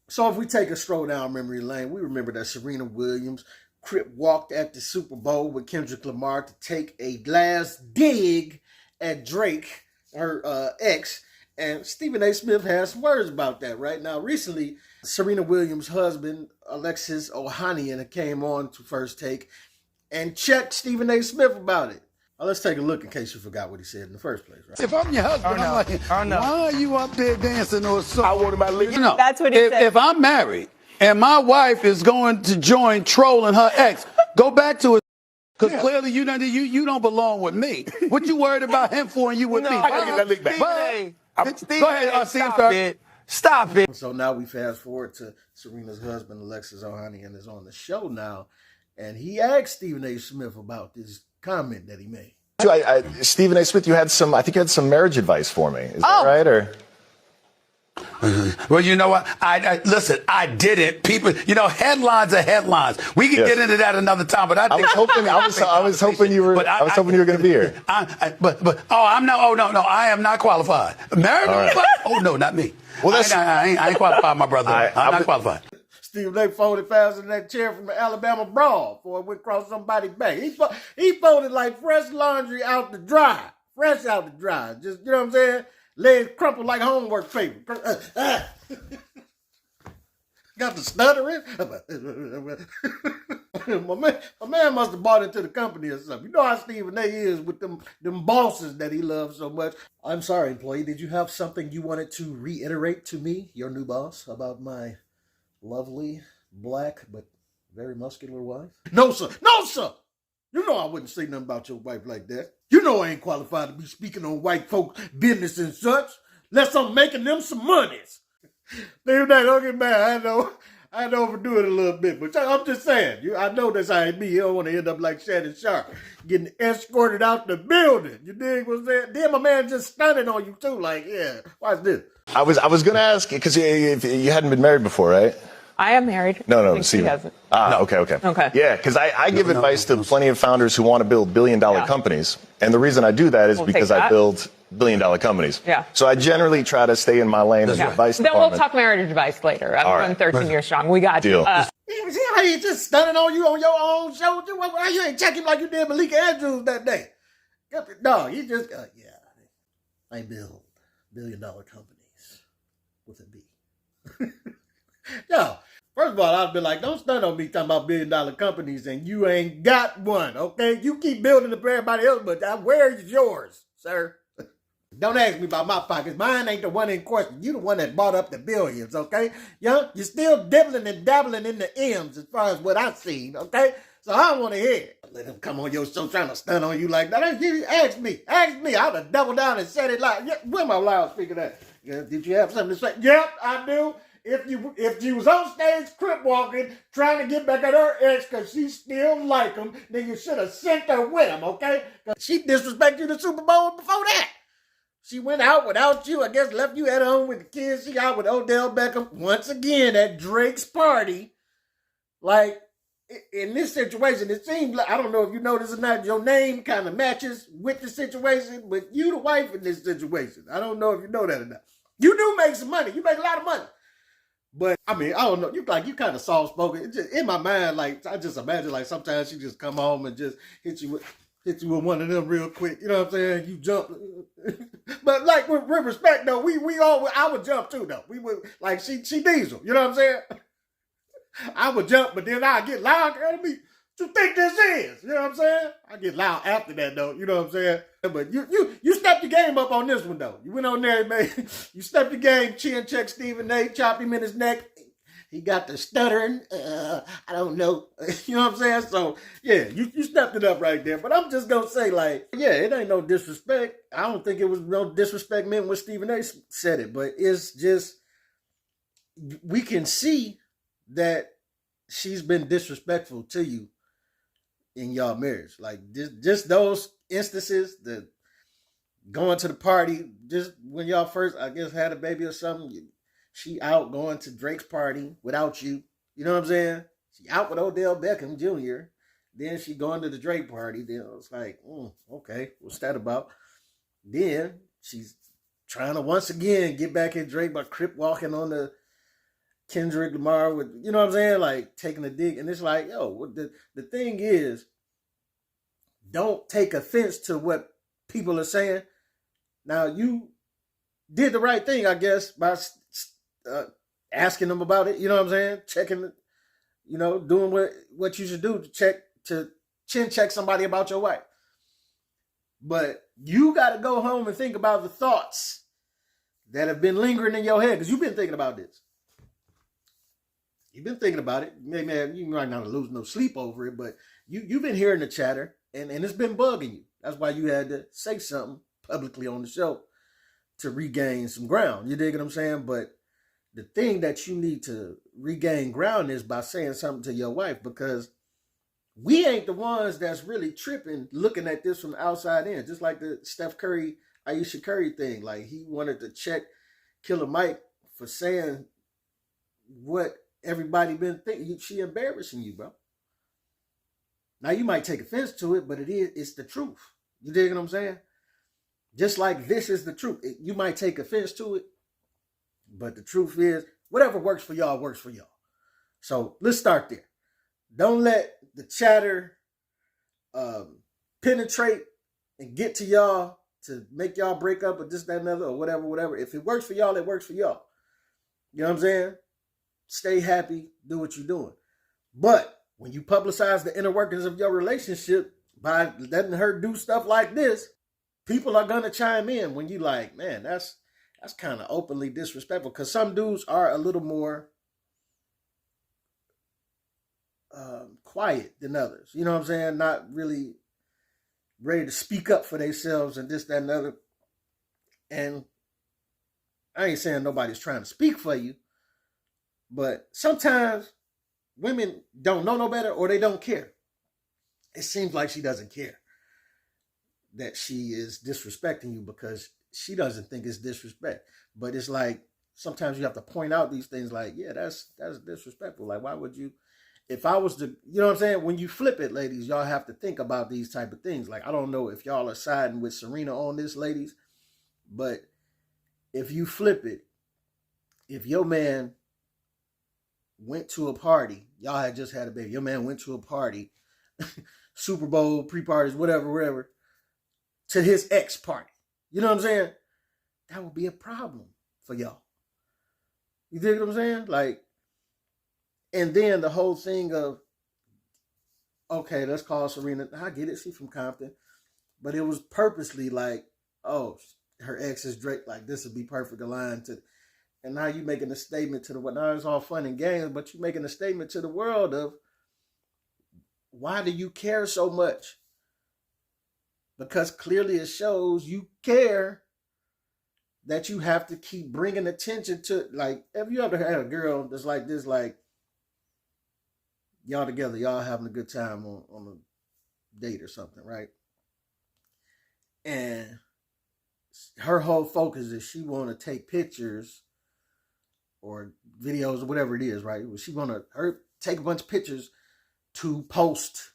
So if we take a stroll down memory lane, we remember that Serena Williams crip walked at the Super Bowl with Kendrick Lamar to take a last dig at Drake, her ex. And Stephen A. Smith has some words about that right now. Recently, Serena Williams' husband, Alexis Ohanian, came on to First Take and checked Stephen A. Smith about it. Now, let's take a look in case you forgot what he said in the first place. Right? If I'm your husband, I'm like, why are you up there dancing or something? I want my liquor. That's what he said. If I'm married and my wife is going to join trolling her ex, go back to it. Because clearly you don't belong with me. What you worried about him for and you with me? I gotta get that lick back. Go ahead, Stop it. So now we fast forward to Serena's husband, Alexis Ohanian, is on the show now. And he asked Stephen A. Smith about this comment that he made. Stephen A. Smith, I think you had some marriage advice for me. Is that right? Or well, you know what? Listen, I did it. People, headlines are headlines. We can get into that another time, but I was hoping you were going to be here. I am not qualified. Married? Right. Oh no, not me. Well, I ain't qualified, my brother. I'm not qualified. Stephen A. folded faster than that chair from the Alabama brawl before it went across somebody's back. He folded like fresh laundry out the dry. Fresh out the dry. Just, you know what I'm saying? Legs crumpled like homework paper. Got the stuttering. my man must have bought into the company or something. You know how Stephen A. is with them bosses that he loves so much. I'm sorry, employee. Did you have something you wanted to reiterate to me, your new boss, about my lovely, black, but very muscular wife? No, sir. No, sir. You know I wouldn't say nothing about your wife like that. You know I ain't qualified to be speaking on white folk business and such, unless I'm making them some monies. Dude, don't get mad. I had to overdo it a little bit, but I'm just saying. I know that's how it be. You don't want to end up like Shannon Sharp, getting escorted out the building. You dig what I'm saying? Then my man just stunning on you too, like, yeah, watch this. I was going to ask, because you hadn't been married before, right? I am married. No, she hasn't. Okay. Yeah, because I give advice to plenty of founders who want to build billion-dollar companies. And the reason I do that is because I build billion-dollar companies. Yeah. So I generally try to stay in my lane as advice Then department. we'll talk marriage advice later. I'm running 13 years strong. We got you. You see how he just stunning on you on your own show? Why you ain't checking like you did Malika Andrews that day? No, he just, I build billion-dollar companies with a B. Yo, first of all, I'd be like, don't stun on me talking about billion-dollar companies and you ain't got one, okay? You keep building it for everybody else, but where is yours, sir? Don't ask me about my pockets. Mine ain't the one in question. You the one that bought up the billions, okay? You're still dibbling and dabbling in the M's as far as what I've seen, okay? So I don't want to hear it. Let him come on your show trying to stun on you like that. Ask me. I would have doubled down and said it like, where my loudspeaker at? Yeah, did you have something to say? Yep, I do. If she was on stage crip walking, trying to get back at her ex because she still like him, then you should have sent her with him, okay? Because she disrespected you the Super Bowl before that. She went out without you, I guess left you at home with the kids. She out with Odell Beckham once again at Drake's party. Like, in this situation, it seems like, I don't know if you know this or not, your name kind of matches with the situation, but you the wife in this situation. I don't know if you know that or not. You do make some money. You make a lot of money. But, I mean, I don't know. You kind of soft-spoken. In my mind, like, I just imagine, like, sometimes she just come home and just hit you with one of them real quick. You know what I'm saying? You jump. But, like, with respect, though, I would jump, too, though. We would, like, she diesel. You know what I'm saying? I would jump, but then I'd get loud. What you think this is? You know what I'm saying? I get loud after that, though. You know what I'm saying? But you stepped your game up on this one, though. You went on there, man. You stepped your game, chin check Stephen A., chopped him in his neck. He got the stuttering. I don't know. You know what I'm saying? So, yeah, you stepped it up right there. But I'm just going to say, like, yeah, it ain't no disrespect. I don't think it was no disrespect meant when Stephen A. said it. But it's just, we can see that she's been disrespectful to you in y'all marriage. Like, just those instances, the going to the party, just when y'all first, I guess, had a baby or something, she out going to Drake's party without you. You know what I'm saying? She out with Odell Beckham Jr. Then she going to the Drake party. Then it's like, okay, what's that about? Then she's trying to once again get back at Drake by crip walking on the Kendrick Lamar with, you know what I'm saying? Like taking a dig. And it's like, yo, the thing is, don't take offense to what people are saying. Now, you did the right thing, I guess, by asking them about it. You know what I'm saying? Checking, doing what you should do to chin check somebody about your wife. But you got to go home and think about the thoughts that have been lingering in your head, because you've been thinking about this. You've been thinking about it. Maybe you might not lose no sleep over it, but you've been hearing the chatter, and it's been bugging you. That's why you had to say something publicly on the show to regain some ground. You dig what I'm saying? But the thing that you need to regain ground is by saying something to your wife, because we ain't the ones that's really tripping looking at this from the outside in. Just like the Steph Curry, Ayesha Curry thing. Like, he wanted to check Killer Mike for saying what everybody been thinking. She embarrassing you, bro. Now, you might take offense to it, but it's the truth. You dig what I'm saying? Just like this is the truth. You might take offense to it, but the truth is, whatever works for y'all works for y'all. So let's start there. Don't let the chatter penetrate and get to y'all to make y'all break up or this, that, and other, or whatever. If it works for y'all, it works for y'all. You know what I'm saying? Stay happy. Do what you're doing. But when you publicize the inner workings of your relationship by letting her do stuff like this, people are going to chime in when you like, man, that's kind of openly disrespectful. Because some dudes are a little more quiet than others. You know what I'm saying? Not really ready to speak up for themselves and this, that, and other. And I ain't saying nobody's trying to speak for you, but sometimes women don't know no better, or they don't care. It seems like she doesn't care that she is disrespecting you, because she doesn't think it's disrespect. But it's like, sometimes you have to point out these things like, yeah, that's disrespectful. Like, why would you, if I was to, you know what I'm saying? When you flip it, ladies, y'all have to think about these type of things. Like, I don't know if y'all are siding with Serena on this, ladies, but if you flip it, if your man went to a party, y'all had just had a baby, your man went to a party, Super Bowl, pre-parties, whatever, to his ex party. You know what I'm saying? That would be a problem for y'all. You dig what I'm saying? Like, and then the whole thing of, okay, let's call Serena. I get it, she's from Compton. But it was purposely like, oh, her ex is Drake. Like, this would be perfect aligned to. And now you making a statement to the world. Now it's all fun and games, but you making a statement to the world of, why do you care so much? Because clearly it shows you care, that you have to keep bringing attention to, like, have you ever had a girl that's like this, like, y'all together, y'all having a good time on a date or something, right? And her whole focus is she want to take pictures or videos or whatever it is, right? She want to take a bunch of pictures to post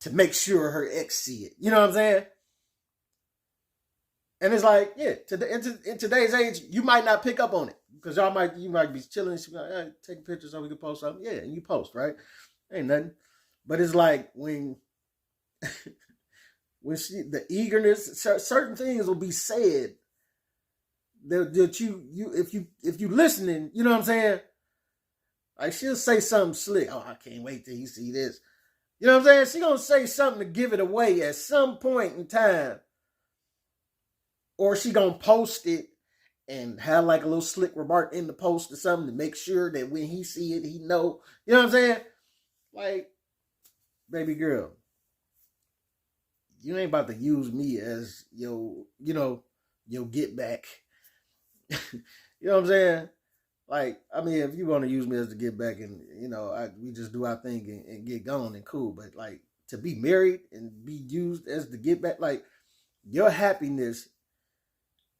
to make sure her ex see it. You know what I'm saying? And it's like, yeah, in today's age, you might not pick up on it, because you might be chilling. She be like, hey, take a picture so we can post something. Yeah, and you post, right? Ain't nothing. But it's like when the eagerness, certain things will be said that you if you listening, you know what I'm saying? Like, she'll say something slick. Oh, I can't wait till you see this. You know what I'm saying? She gonna say something to give it away at some point in time. Or she gonna post it and have like a little slick remark in the post or something to make sure that when he see it, he know. You know what I'm saying? Like, baby girl, you ain't about to use me as your get back. You know what I'm saying? Like, I mean, if you want to use me as the get back and, we just do our thing and get going and cool. But, like, to be married and be used as the get back, like, your happiness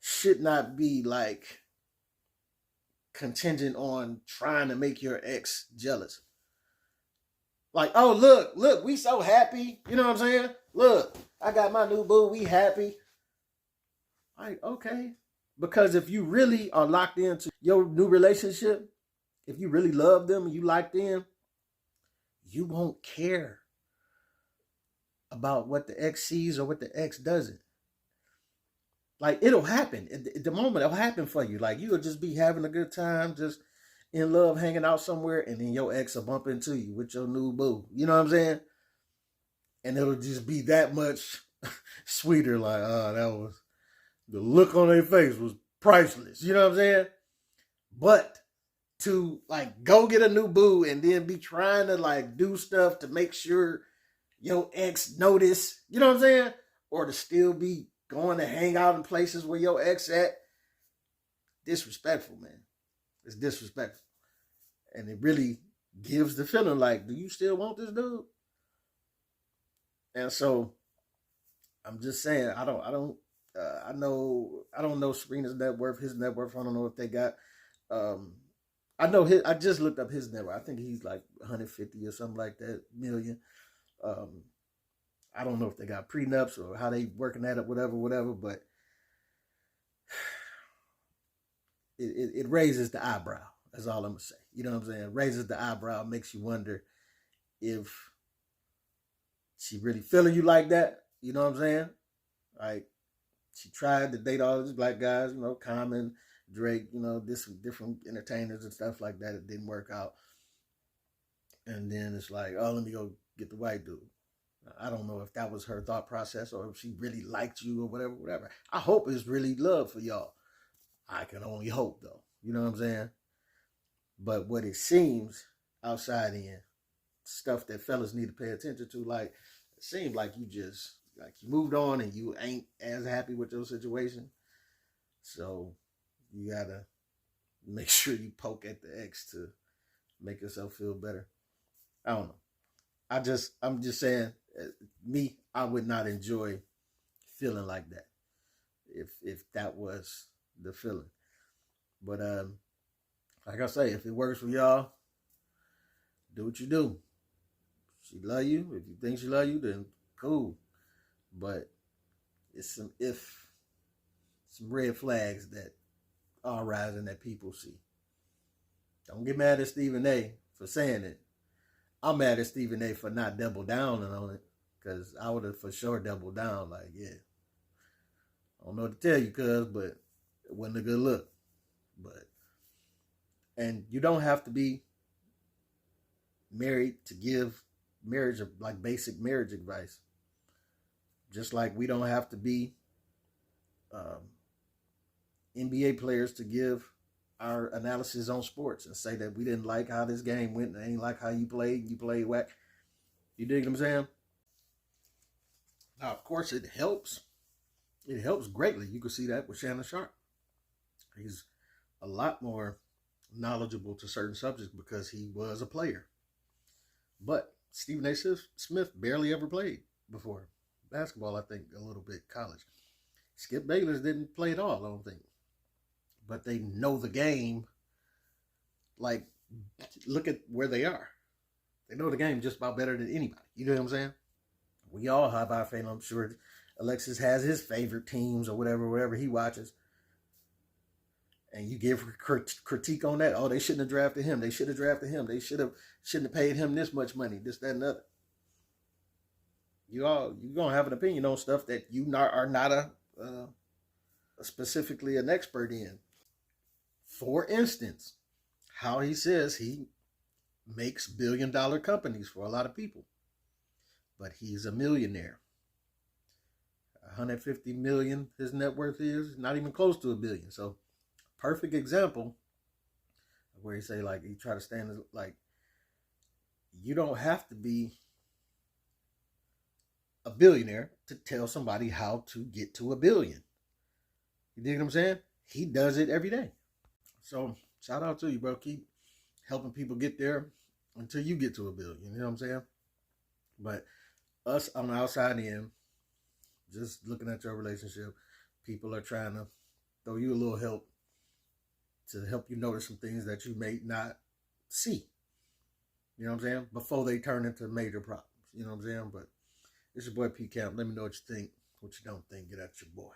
should not be, like, contingent on trying to make your ex jealous. Like, oh, look, we so happy. You know what I'm saying? Look, I got my new boo, we happy. Like, okay. Because if you really are locked into your new relationship if you really love them and you like them, you won't care about what the ex sees or what the ex doesn't. Like, it'll happen. At the moment, it'll happen for you. Like, you'll just be having a good time, just in love, hanging out somewhere, and then your ex will bump into you with your new boo. You know what I'm saying? And it'll just be that much sweeter. Like, the look on their face was priceless. You know what I'm saying? But to, like, go get a new boo and then be trying to, like, do stuff to make sure your ex notice, you know what I'm saying? Or to still be going to hang out in places where your ex at. Disrespectful, man. It's disrespectful. And it really gives the feeling like, do you still want this dude? And so I'm just saying, I don't know Serena's net worth, his net worth. I don't know if they got, I know I just looked up his net worth. I think he's like 150 or something like that million. I don't know if they got prenups or how they working that up, whatever, but it raises the eyebrow. That's all I'm gonna say. You know what I'm saying? It raises the eyebrow, makes you wonder if she really feeling you like that. You know what I'm saying? Like, she tried to date all these black guys, you know, Common, Drake, you know, different entertainers and stuff like that. It didn't work out. And then it's like, oh, let me go get the white dude. I don't know if that was her thought process or if she really liked you or whatever. I hope it's really love for y'all. I can only hope, though. You know what I'm saying? But what it seems outside in, stuff that fellas need to pay attention to, like, it seems like you moved on and you ain't as happy with your situation. So you gotta make sure you poke at the ex to make yourself feel better. I don't know. I'm just saying, me, I would not enjoy feeling like that if that was the feeling. But like I say, if it works for y'all, do what you do. She love you. If you think she love you, then cool. But it's some red flags that are rising that people see. Don't get mad at Stephen A. for saying it. I'm mad at Stephen A. for not double down on it, because I would have for sure doubled down. Like, yeah, I don't know what to tell you, cuz, but it wasn't a good look. And you don't have to be married to give marriage, like, basic marriage advice. Just like we don't have to be NBA players to give our analysis on sports and say that we didn't like how this game went and ain't like how you played whack. You dig what I'm saying? Now, of course, it helps. It helps greatly. You can see that with Shannon Sharp. He's a lot more knowledgeable to certain subjects because he was a player. But Stephen A. Smith barely ever played before. Basketball, I think, a little bit, college. Skip Bayless didn't play at all, I don't think. But they know the game. Like, look at where they are. They know the game just about better than anybody. You know what I'm saying? We all have our favorite. I'm sure Alexis has his favorite teams or whatever he watches. And you give critique on that. Oh, they shouldn't have drafted him. They should have drafted him. They shouldn't have paid him this much money, this, that, and other. You're going to have an opinion on stuff that you are not specifically an expert in. For instance, how he says he makes billion-dollar companies for a lot of people. But he's a millionaire. 150 million his net worth is, not even close to $1 billion. So, perfect example where he say, like, he try to stand as, like, you don't have to be a billionaire to tell somebody how to get to $1 billion. You dig what I'm saying? He does it every day. So shout out to you, bro. Keep helping people get there until you get to $1 billion. You know what I'm saying? But us on the outside end, just looking at your relationship, people are trying to throw you a little help to help you notice some things that you may not see. You know what I'm saying? Before they turn into major problems. You know what I'm saying? But it's your boy P Camp. Let me know what you think, what you don't think. Get at your boy.